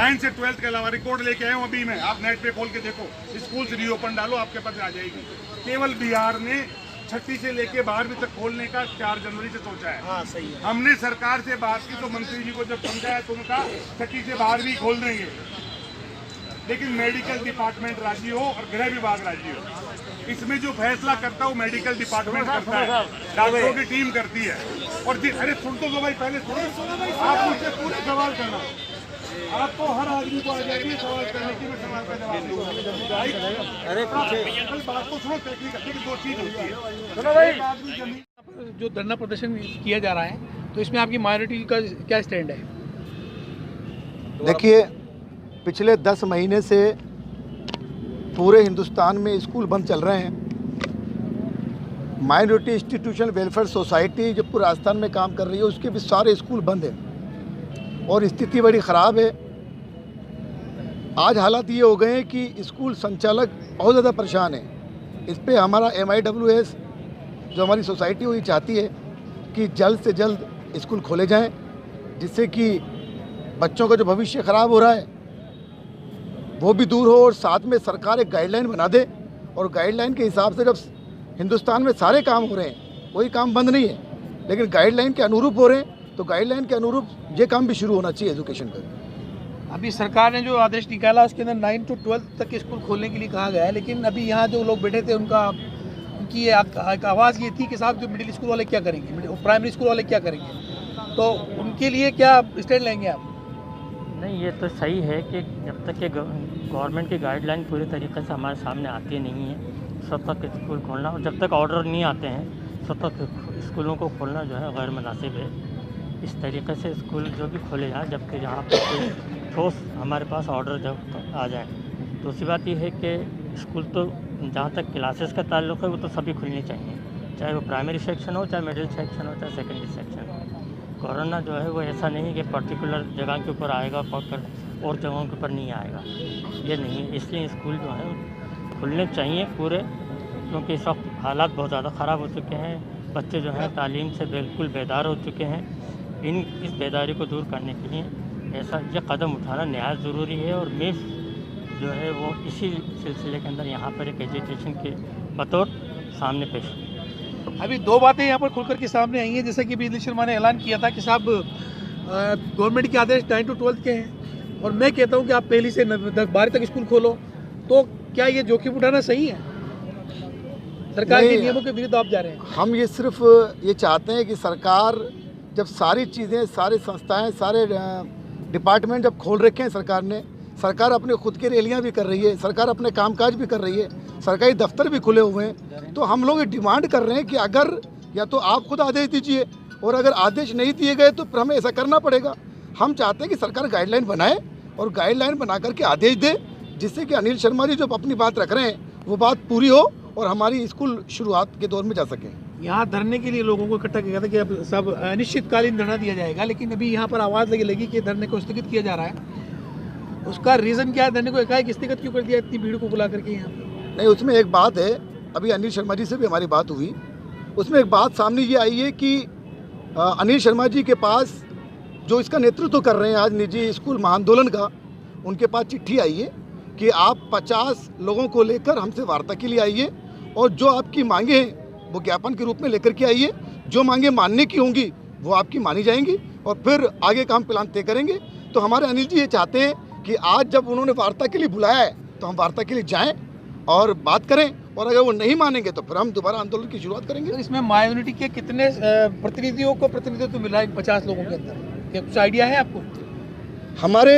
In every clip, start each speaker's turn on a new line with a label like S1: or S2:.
S1: 9 से 12th के अलावा रिकॉर्ड लेके आए हूँ अभी मैं, आप नेट पे खोल के देखो, स्कूल से रीओपन डालो, आपके पास आ जाएगी। केवल बिहार ने 6वीं से लेके 12वीं तक खोलने का 4 जनवरी से सोचा है।
S2: हाँ सही है।
S1: हमने सरकार से बात की तो मंत्री जी को जब समझाया तो उनका 6वीं से 12वीं खोल देंगे, लेकिन मेडिकल डिपार्टमेंट राजी हो और गृह विभाग राजी हो। इसमें जो फैसला करता है वो मेडिकल डिपार्टमेंट करता है, डॉक्टरों की टीम करती है। और अरे सुन तो दो भाई, पहले सुनो, आप मुझसे पूरे सवाल करना, आपको हर आदमी को आ जाएगी सवाल करने की, मैं सवाल का जवाब दूंगा। अरे बात को सुनो, टेक्निकल 2 चीज होती है। चलो भाई,
S2: जो धरना प्रदर्शन किया जा रहा है, तो इसमें आपकी माइनॉरिटी का क्या स्टैंड है?
S3: देखिए, पिछले 10 महीने से पूरे हिंदुस्तान में स्कूल बंद चल रहे हैं। माइनॉरिटी इंस्टीट्यूशन वेलफेयर सोसाइटी जो पूरे राजस्थान में काम कर रही है, उसके भी सारे स्कूल बंद हैं और स्थिति बड़ी ख़राब है। आज हालात ये हो गए हैं कि स्कूल संचालक बहुत ज़्यादा परेशान है। इस पे हमारा MIWS जो हमारी सोसाइटी हुई चाहती है कि जल्द से जल्द स्कूल खोले जाएं, जिससे कि बच्चों का जो भविष्य ख़राब हो रहा है वो भी दूर हो, और साथ में सरकार एक गाइडलाइन बना दे, और गाइडलाइन के हिसाब से जब हिंदुस्तान में सारे काम हो रहे हैं, कोई काम बंद नहीं है, लेकिन गाइडलाइन के अनुरूप हो रहे हैं, तो गाइडलाइन के अनुरूप ये काम भी शुरू होना चाहिए एजुकेशन का।
S2: अभी सरकार ने जो आदेश निकाला उसके अंदर 9 to 12 तक स्कूल खोलने के लिए कहा गया है, लेकिन अभी यहाँ जो लोग बैठे थे उनकी आवाज़ ये थी कि साहब जो मिडिल स्कूल वाले क्या करेंगे, प्राइमरी स्कूल वाले क्या करेंगे, तो उनके लिए क्या स्टैंड लेंगे आप?
S4: नहीं, ये तो सही है कि जब तक कि गवर्नमेंट की गाइडलाइन पूरी तरीके से हमारे सामने आती नहीं है, तब तक स्कूल खोलना, और जब तक ऑर्डर नहीं आते हैं तब तक स्कूलों को खोलना जो है गैर मुनासिब है। इस तरीके से स्कूल जो भी खोले जाएँ, जबकि जहाँ पर कोई ठोस हमारे पास ऑर्डर जब आ जाए। दूसरी बात ये है कि स्कूल तो जहाँ तक क्लासेस का ताल्लुक़ है वो तो सभी खुलने चाहिए, चाहे वो प्राइमरी सेक्शन हो, चाहे मिडिल सेक्शन हो, चाहे सेकेंडरी सेक्शन हो। कोरोना जो है वो ऐसा नहीं है कि पर्टिकुलर जगह के ऊपर आएगा और जगहों के ऊपर नहीं आएगा, ये नहीं है। इसलिए स्कूल जो है खुलने चाहिए पूरे, क्योंकि इस वक्त हालात बहुत ज़्यादा ख़राब हो चुके हैं। बच्चे जो हैं तालीम से बिल्कुल बेदार हो चुके हैं। इस बेदारी को दूर करने के लिए ऐसा ये कदम उठाना नहायत ज़रूरी है, और मैं जो है वो इसी सिलसिले के अंदर यहाँ पर एक एजुकेशन के बतौर सामने पेश हुई।
S2: अभी 2 बातें यहाँ पर खुलकर के सामने आई हैं, जैसे कि बिजली शर्मा ने ऐलान किया था कि साहब गवर्नमेंट के आदेश 9 to 12 के हैं, और मैं कहता हूँ कि आप पहली से 12 तक स्कूल खोलो, तो क्या ये जोखिम उठाना सही है? सरकार के नियमों के विरुद्ध आप जा रहे हैं।
S3: हम ये सिर्फ ये चाहते हैं कि सरकार जब सारी चीज़ें, सारे संस्थाएं, सारे डिपार्टमेंट जब खोल रखे हैं सरकार ने, सरकार अपने खुद की रैलियां भी कर रही है, सरकार अपने कामकाज भी कर रही है, सरकारी दफ्तर भी खुले हुए हैं, तो हम लोग ये डिमांड कर रहे हैं कि अगर या तो आप खुद आदेश दीजिए, और अगर आदेश नहीं दिए गए तो फिर हमें ऐसा करना पड़ेगा। हम चाहते हैं कि सरकार गाइडलाइन बनाए और गाइडलाइन बना करके आदेश दे, जिससे कि अनिल शर्मा जी जो अपनी बात रख रहे हैं वो बात पूरी हो और हमारी स्कूल शुरुआत के दौर में जा सके।
S2: यहाँ धरने के लिए लोगों को इकट्ठा किया था कि अब सब अनिश्चितकालीन धरना दिया जाएगा, लेकिन अभी यहाँ पर आवाज़ लगी कि धरने को स्थगित किया जा रहा है। उसका रीज़न क्या है? धरने को एकाएक स्थगित क्यों कर दिया इतनी भीड़ को बुला करके यहाँ पर?
S3: नहीं, उसमें एक बात है, अभी अनिल शर्मा जी से भी हमारी बात हुई, उसमें एक बात सामने ये आई है कि अनिल शर्मा जी के पास जो इसका नेतृत्व कर रहे हैं आज निजी स्कूल महाआंदोलन का, उनके पास चिट्ठी आई है कि आप 50 लोगों को लेकर हमसे वार्ता के लिए आइए, और जो आपकी मांगे हैं वो ज्ञापन के रूप में लेकर के आइए। जो मांगे मानने की होंगी वो आपकी मानी जाएंगी, और फिर आगे का हम प्लान तय करेंगे। तो हमारे अनिल जी ये चाहते हैं कि आज जब उन्होंने वार्ता के लिए बुलाया है तो हम वार्ता के लिए जाएं और बात करें, और अगर वो नहीं मानेंगे तो फिर हम दोबारा आंदोलन की शुरुआत करेंगे।
S2: तो इसमें माइनॉरिटी के कितने प्रतिनिधियों को प्रतिनिधित्व मिला है 50 लोगों के अंदर? क्या कुछ आइडिया है आपको?
S3: हमारे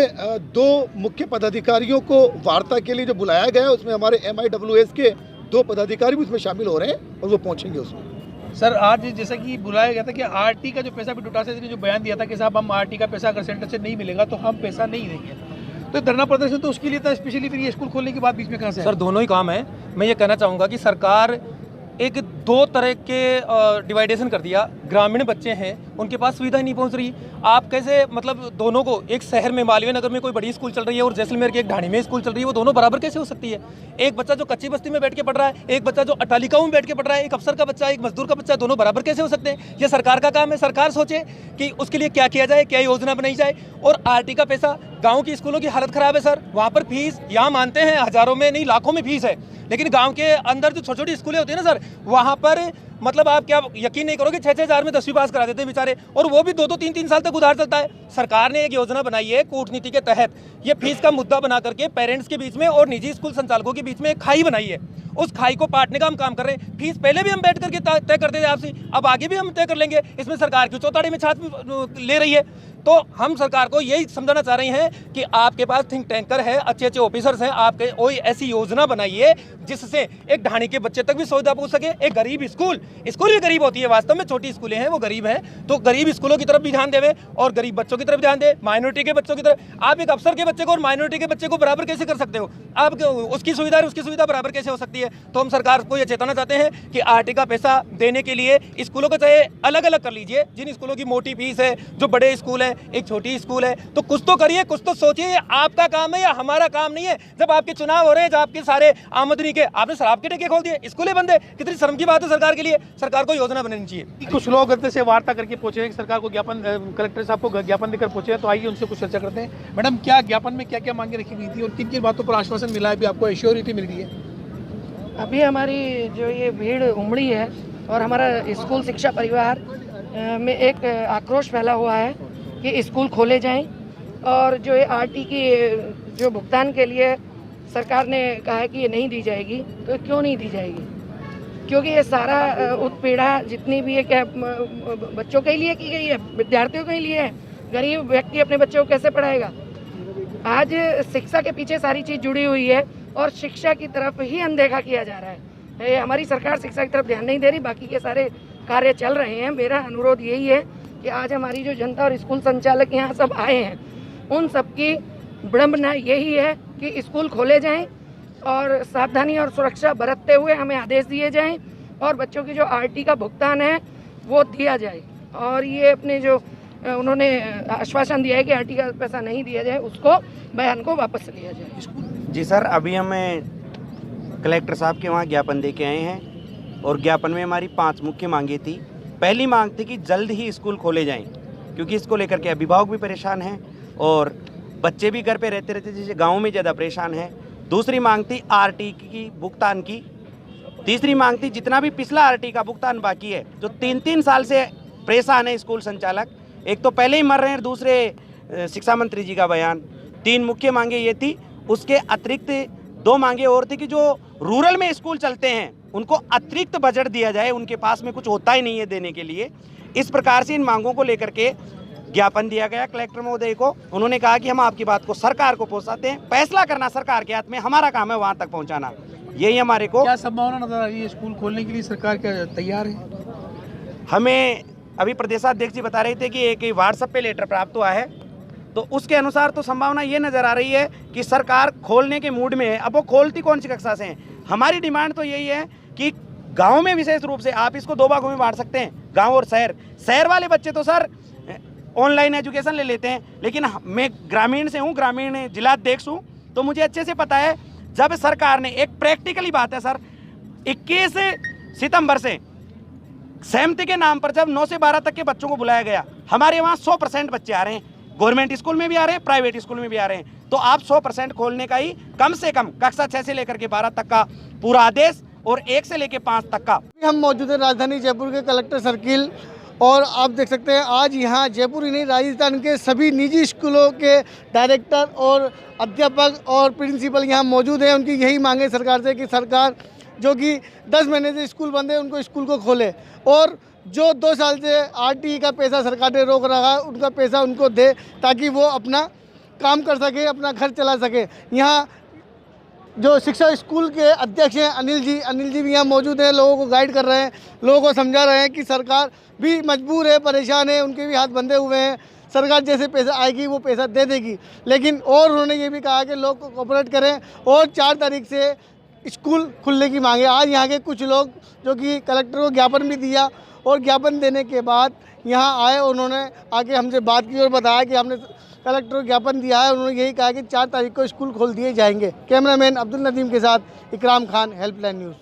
S3: 2 मुख्य पदाधिकारियों को वार्ता के लिए जो बुलाया गया है, उसमें हमारे MIWS के 2 पदाधिकारी भी उसमें शामिल हो रहे हैं और वो पहुंचेंगे उसमें।
S2: सर, आज जैसा कि बुलाया गया था कि आरटी का जो पैसा भी डोटासरा ने जो बयान दिया था कि साहब हम आरटी का पैसा अगर सेंटर से नहीं मिलेगा तो हम पैसा नहीं देंगे, तो धरना प्रदर्शन तो उसके लिए था स्पेशली, फिर ये स्कूल खोलने के बाद बीच में कहाँ से?
S5: सर, दोनों ही काम है। मैं ये कहना चाहूँगा कि सरकार एक 2 तरह के डिवाइडेशन कर दिया। ग्रामीण बच्चे हैं, उनके पास सुविधा नहीं पहुंच रही। आप कैसे मतलब दोनों को, एक शहर में मालवीय नगर में कोई बड़ी स्कूल चल रही है और जैसलमेर के एक ढाणी में स्कूल चल रही है, वो दोनों बराबर कैसे हो सकती है? एक बच्चा जो कच्ची बस्ती में बैठ के पढ़ रहा है, एक बच्चा जो अट्टालिकाओं में बैठ के पढ़ रहा है, एक अफसर का बच्चा, एक मजदूर का बच्चा, दोनों बराबर कैसे हो सकते हैं? ये सरकार का काम है। सरकार सोचे कि उसके लिए क्या किया जाए, क्या योजना बनाई जाए, और आरटी का पैसा गांव की स्कूलों की हालत खराब है सर। वहाँ पर फीस यहाँ मानते हैं हज़ारों में नहीं लाखों में फीस है, लेकिन गांव के अंदर जो छोटी छोटी स्कूलें होती है ना सर, वहाँ पर मतलब आप क्या यकीन नहीं करोगे 6-6 हज़ार में 10वीं पास करा देते हैं बेचारे, और वो भी 2-2 3-3 साल तक उधार चलता है। सरकार ने एक योजना बनाई है कूटनीति के तहत, ये फीस का मुद्दा बना करके पेरेंट्स के बीच में और निजी स्कूल संचालकों के बीच में एक खाई बनाई है। उस खाई को पाटने का हम काम कर रहे हैं। फीस पहले भी हम बैठ करके तय करते थे आपसे, अब आगे भी हम तय कर लेंगे। इसमें सरकार की चौताड़ी में छात्र ले रही है। तो हम सरकार को यही समझाना चाह रहे हैं कि आपके पास थिंक टैंकर है, अच्छे अच्छे ऑफिसर्स हैं, आपके कोई ऐसी योजना बनाइए जिससे एक ढाणी के बच्चे तक भी सुविधा पहुंच सके। एक गरीब स्कूल भी गरीब होती है, वास्तव में छोटी स्कूलें हैं वो गरीब हैं, तो गरीब स्कूलों की तरफ भी ध्यान देवे और गरीब बच्चों की तरफ ध्यान दे, माइनॉरिटी के बच्चों की तरफ। आप एक अफसर के बच्चे को और माइनॉरिटी के बच्चे को बराबर कैसे कर सकते हो? आप उसकी सुविधा बराबर कैसे हो सकती है? तो हम सरकार को ये चेताना चाहते हैं कि आरटी का पैसा देने के लिए स्कूलों को चाहे अलग अलग कर लीजिए। जिन स्कूलों की मोटी फीस है, जो बड़े स्कूल है, एक छोटी स्कूल है, तो कुछ तो करिए, कुछ तो सोचिए। आपका काम है या हमारा काम नहीं है? जब आपके चुनाव हो रहे हैं, जब आपके सारे आमदनी के आपने शराब के ठेके खोल दिए, स्कूलें बंद है, कितनी शर्म की बात है सरकार के लिए। सरकार को योजना बनानी चाहिए।
S2: कुछ लोग अंदर से वार्ता करके पहुंचे हैं कि सरकार को ज्ञापन, कलेक्टर साहब को ज्ञापन देकर पहुंचे हैं, तो आइए उनसे कुछ चर्चा करते हैं। मैडम, क्या ज्ञापन में क्या क्या मांगे रखी गई थी और किन किन बातों पर आश्वासन मिला है, भी आपको एश्योरिटी मिल रही है?
S6: अभी हमारी जो ये भीड़ उमड़ी है और हमारा स्कूल शिक्षा परिवार में एक आक्रोश फैला हुआ है कि स्कूल खोले जाएं, और जो ये आरटी की जो भुगतान के लिए सरकार ने कहा है कि ये नहीं दी जाएगी, तो क्यों नहीं दी जाएगी? क्योंकि ये सारा उत्पीड़ा जितनी भी है क्या बच्चों के लिए की गई है, विद्यार्थियों के लिए है। गरीब व्यक्ति अपने बच्चों को कैसे पढ़ाएगा? आज शिक्षा के पीछे सारी चीज़ जुड़ी हुई है और शिक्षा की तरफ ही अनदेखा किया जा रहा है। हमारी सरकार शिक्षा की तरफ ध्यान नहीं दे रही, बाकी के सारे कार्य चल रहे हैं। मेरा अनुरोध यही है कि आज हमारी जो जनता और स्कूल संचालक यहाँ सब आए हैं, उन सबकी विडंबना यही है कि स्कूल खोले जाएं और सावधानी और सुरक्षा बरतते हुए हमें आदेश दिए जाएं और बच्चों की जो आरटी का भुगतान है वो दिया जाए। और ये अपने जो उन्होंने आश्वासन दिया है कि आरटी का पैसा नहीं दिया जाए, उसको बयान को वापस लिया जाए।
S7: जी सर, अभी हमें कलेक्टर साहब के वहाँ ज्ञापन दे के आए हैं और ज्ञापन में हमारी 5 मुख्य मांगे थी। पहली मांग थी कि जल्द ही स्कूल खोले जाएं, क्योंकि इसको लेकर के अभिभावक भी परेशान हैं और बच्चे भी घर पे रहते जैसे गाँव में ज़्यादा परेशान हैं। दूसरी मांग थी आरटी की भुगतान की। तीसरी मांग थी जितना भी पिछला आरटी का भुगतान बाकी है, जो 3-3 साल से परेशान है स्कूल संचालक, एक तो पहले ही मर रहे हैं, दूसरे शिक्षा मंत्री जी का बयान। 3 मुख्य मांगे ये थी। उसके अतिरिक्त 2 मांगे और थी कि जो रूरल में स्कूल चलते हैं उनको अतिरिक्त बजट दिया जाए, उनके पास में कुछ होता ही नहीं है देने के लिए। इस प्रकार से इन मांगों को लेकर के ज्ञापन दिया गया कलेक्टर महोदय को। उन्होंने कहा कि हम आपकी बात को सरकार को पहुंचाते हैं, फैसला करना सरकार के हाथ में, हमारा काम है वहां तक पहुंचाना। यही हमारे को
S2: क्या संभावना नजर आ रही है स्कूल खोलने के लिए? सरकार क्या तैयार है?
S7: हमें अभी प्रदेशाध्यक्ष जी बता रहे थे कि एक व्हाट्सएप पे लेटर प्राप्त हुआ है, तो उसके अनुसार तो संभावना ये नज़र आ रही है कि सरकार खोलने के मूड में है। अब वो खोलती कौन सी कक्षा से हैं? हमारी डिमांड तो यही है कि गांव में विशेष रूप से आप इसको 2 भागों में बांट सकते हैं, गांव और शहर। शहर वाले बच्चे तो सर ऑनलाइन एजुकेशन ले लेते हैं, लेकिन मैं ग्रामीण से हूँ, ग्रामीण जिलाध्यक्ष हूँ, तो मुझे अच्छे से पता है जब सरकार ने एक प्रैक्टिकली बात है सर, 21 सितंबर से सहमति के नाम पर जब 9 से 12 तक के बच्चों को बुलाया गया, हमारे वहाँ 100% बच्चे आ रहे हैं, गवर्नमेंट स्कूल में भी आ रहे हैं, प्राइवेट स्कूल में भी आ रहे हैं। तो आप 100% खोलने का ही कम से कम कक्षा 6 से लेकर के 12 तक का पूरा आदेश और 1 से लेकर 5 तक का।
S3: हम मौजूद हैं राजधानी जयपुर के कलेक्टर सर्किल, और आप देख सकते हैं आज यहाँ जयपुर ही नहीं, राजस्थान के सभी निजी स्कूलों के डायरेक्टर और अध्यापक और प्रिंसिपल यहाँ मौजूद हैं। उनकी यही मांग है सरकार से कि सरकार जो कि 10 महीने से स्कूल बंद है उनको स्कूल को खोले, और जो 2 साल से आरटी का पैसा सरकार ने रोक रखा है उनका पैसा उनको दे, ताकि वो अपना काम कर सके, अपना घर चला सके। यहाँ जो शिक्षा स्कूल के अध्यक्ष हैं अनिल जी भी यहाँ मौजूद हैं, लोगों को गाइड कर रहे हैं, लोगों को समझा रहे हैं कि सरकार भी मजबूर है, परेशान है, उनके भी हाथ बंधे हुए हैं। सरकार जैसे पैसा आएगी वो पैसा दे देगी, लेकिन और उन्होंने ये भी कहा कि लोग कोऑपरेट करें और 4 तारीख से स्कूल खुलने की मांगे। आज यहाँ के कुछ लोग जो कि कलेक्टर को ज्ञापन भी दिया और ज्ञापन देने के बाद यहाँ आए, उन्होंने आके हमसे बात की और बताया कि हमने कलेक्टर को ज्ञापन दिया है। उन्होंने यही कहा कि 4 तारीख को स्कूल खोल दिए जाएंगे। कैमरामैन अब्दुल नदीम के साथ इकराम खान, हेल्पलाइन न्यूज़।